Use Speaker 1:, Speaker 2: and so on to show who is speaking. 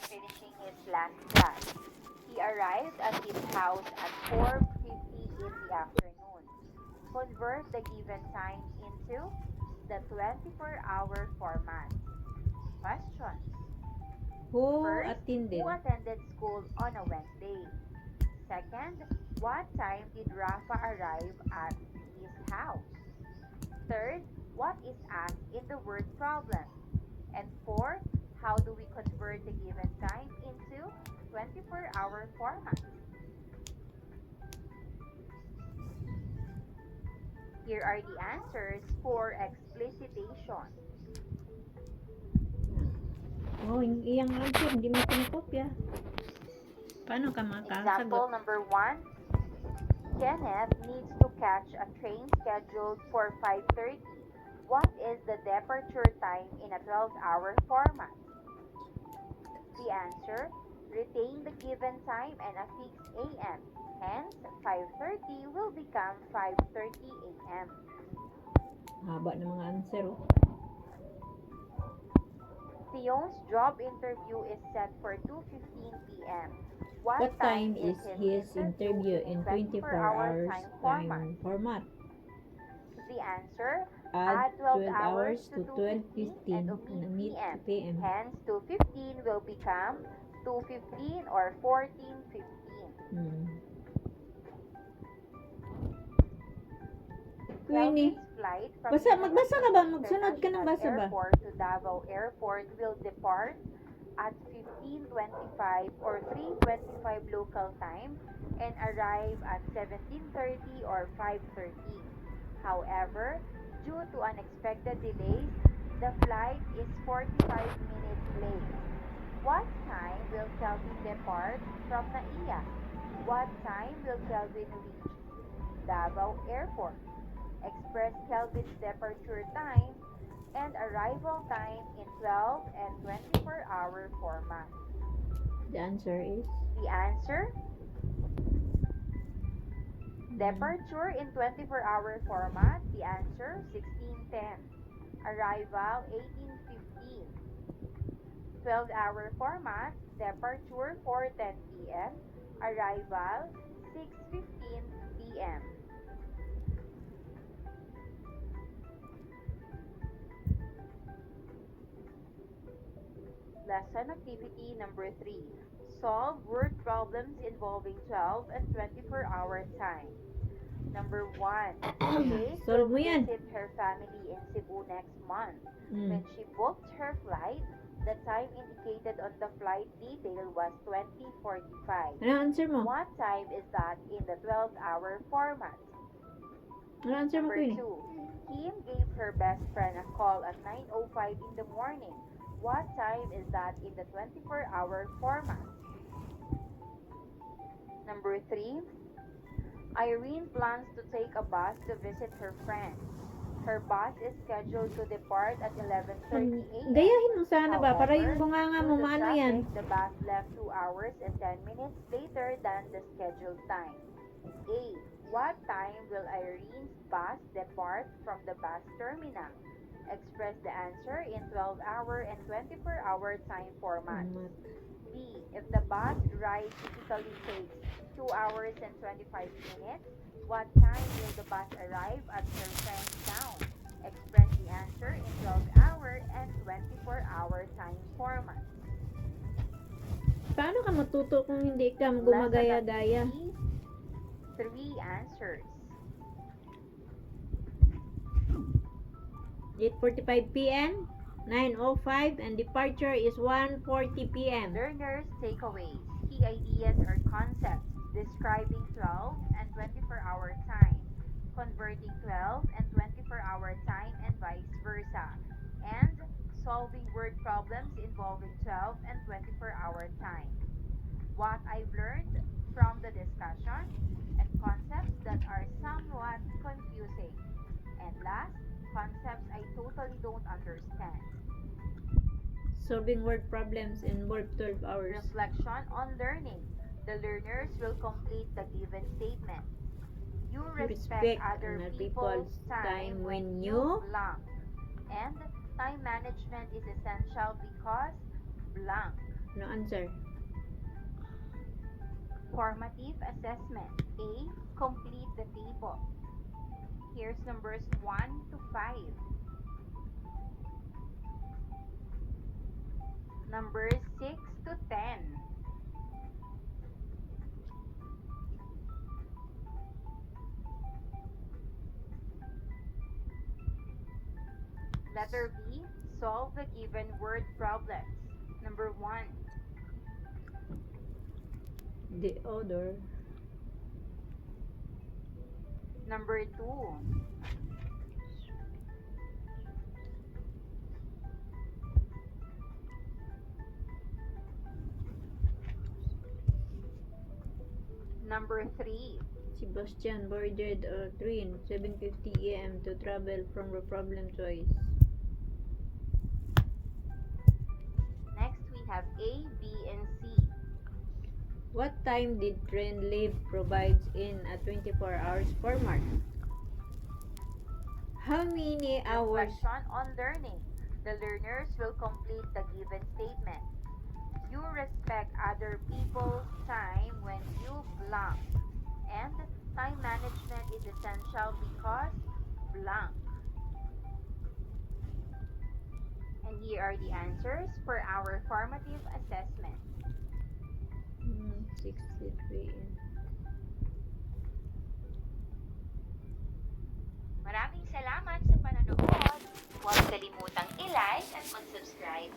Speaker 1: finishing his last class. He arrived at his house at 4:50 in the afternoon. Convert the given time into the 24-hour format. Questions.
Speaker 2: Who
Speaker 1: First,
Speaker 2: attended?
Speaker 1: who attended school on a Wednesday? Second, what time did Rafa arrive at his house? Third, what is asked in the word problem? And fourth, how do we convert the given time into 24-hour format? Here are the answers for explicitation.
Speaker 2: Oh, iyang answer, hindi mo pinakopya. Paano ka
Speaker 1: Example
Speaker 2: makasagot?
Speaker 1: number 1. Kenneth needs to catch a train scheduled for 5:30. What is the departure time in a 12-hour format? The answer, retain the given time and a fixed AM. Hence, 5:30 will become 5:30 AM.
Speaker 2: Haba ng mga answer, oh.
Speaker 1: Theon's job interview is set for 2:15 p.m.
Speaker 2: What time is his interview in 24 hours time format?
Speaker 1: The answer,
Speaker 2: Add 12 hours to
Speaker 1: 12:15 and
Speaker 2: 12:15
Speaker 1: omit
Speaker 2: and
Speaker 1: PM.
Speaker 2: PM.
Speaker 1: Hence, 2:15 will become 2:15 or 14:15.
Speaker 2: Queenie,
Speaker 1: Kelvin's flight from
Speaker 2: magbasa ka ba? Magsunod ka ng
Speaker 1: International
Speaker 2: basa ba?
Speaker 1: Airport to Davao Airport will depart at 15:25 or 3:25 local time and arrive at 17:30 or 5:30. However, due to unexpected delays, the flight is 45 minutes late. What time will Kelvin depart from NAIA? What time will Kelvin reach Davao Airport? Express Kelvin's departure time and arrival time in 12 and 24-hour format.
Speaker 2: The answer is?
Speaker 1: The answer? Departure in 24-hour format, the answer 16:10. Arrival 18:15. 12-hour format, departure 4:10 p.m. Arrival 6:15 p.m. Lesson activity number 3. Solve word problems involving 12 and 24-hour time. Number 1. Kate will
Speaker 2: Solve mo yan.
Speaker 1: visit her family in Cebu next month.
Speaker 2: Mm.
Speaker 1: When she booked her flight, the time indicated on the flight detail was 20:45.
Speaker 2: Ano answer mo?
Speaker 1: What time is that in the 12-hour format?
Speaker 2: Ano answer mo,
Speaker 1: Number
Speaker 2: Queenie?
Speaker 1: 2. Kim gave her best friend a call at 9:05 in the morning. What time is that in the 24-hour format? Number 3. Irene plans to take a bus to visit her friends. Her bus is scheduled to depart at 11:30 a.m.
Speaker 2: Gayahin mo sana ba? Para yung
Speaker 1: However,
Speaker 2: bunganga
Speaker 1: due
Speaker 2: mo,
Speaker 1: to
Speaker 2: maano
Speaker 1: traffic,
Speaker 2: yan?
Speaker 1: the bus left 2 hours and 10 minutes later than the scheduled time. A. What time will Irene's bus depart from the bus terminal? Express the answer in 12-hour and 24-hour time format. B. If the bus ride typically takes 2 hours and 25 minutes, what time will the bus arrive at her friend's town? Express the answer in 12-hour and 24-hour time format.
Speaker 2: Paano ka matuto kung hindi ka gumagaya-gaya?
Speaker 1: 3 answers.
Speaker 2: 8:45 p.m., 9:05, and departure is 1:40 p.m.
Speaker 1: Learners' takeaways. Key ideas or concepts describing 12 and 24-hour time, converting 12 and 24-hour time and vice versa, and solving word problems involving 12 and 24-hour time. What I've learned from the discussion and concepts that are somewhat confusing. And last, concepts I totally don't understand.
Speaker 2: Solving word problems in work 12 hours.
Speaker 1: Reflection on learning. The learners will complete the given statement. You respect other people's time when you blank. And time management is essential because blank.
Speaker 2: No answer.
Speaker 1: Formative assessment. A. Complete the table. Here's numbers 1 to 5. Numbers 6 to 10. Letter B. Solve the given word problems. Number 1.
Speaker 2: The other.
Speaker 1: Number 2. Number 3.
Speaker 2: Sebastian boarded a train 7:50 a.m. to travel from the problem choice.
Speaker 1: Next we have A, B, and C.
Speaker 2: What time did train leave provides in a 24 hours format? How many hours?
Speaker 1: Reflection on learning. The learners will complete the given statement. You respect other people's time when you blank. And time management is essential because blank. And here are the answers for our formative assessment.
Speaker 2: 63.
Speaker 1: Maraming salamat sa panonood. Huwag kalimutang i-like at mag-subscribe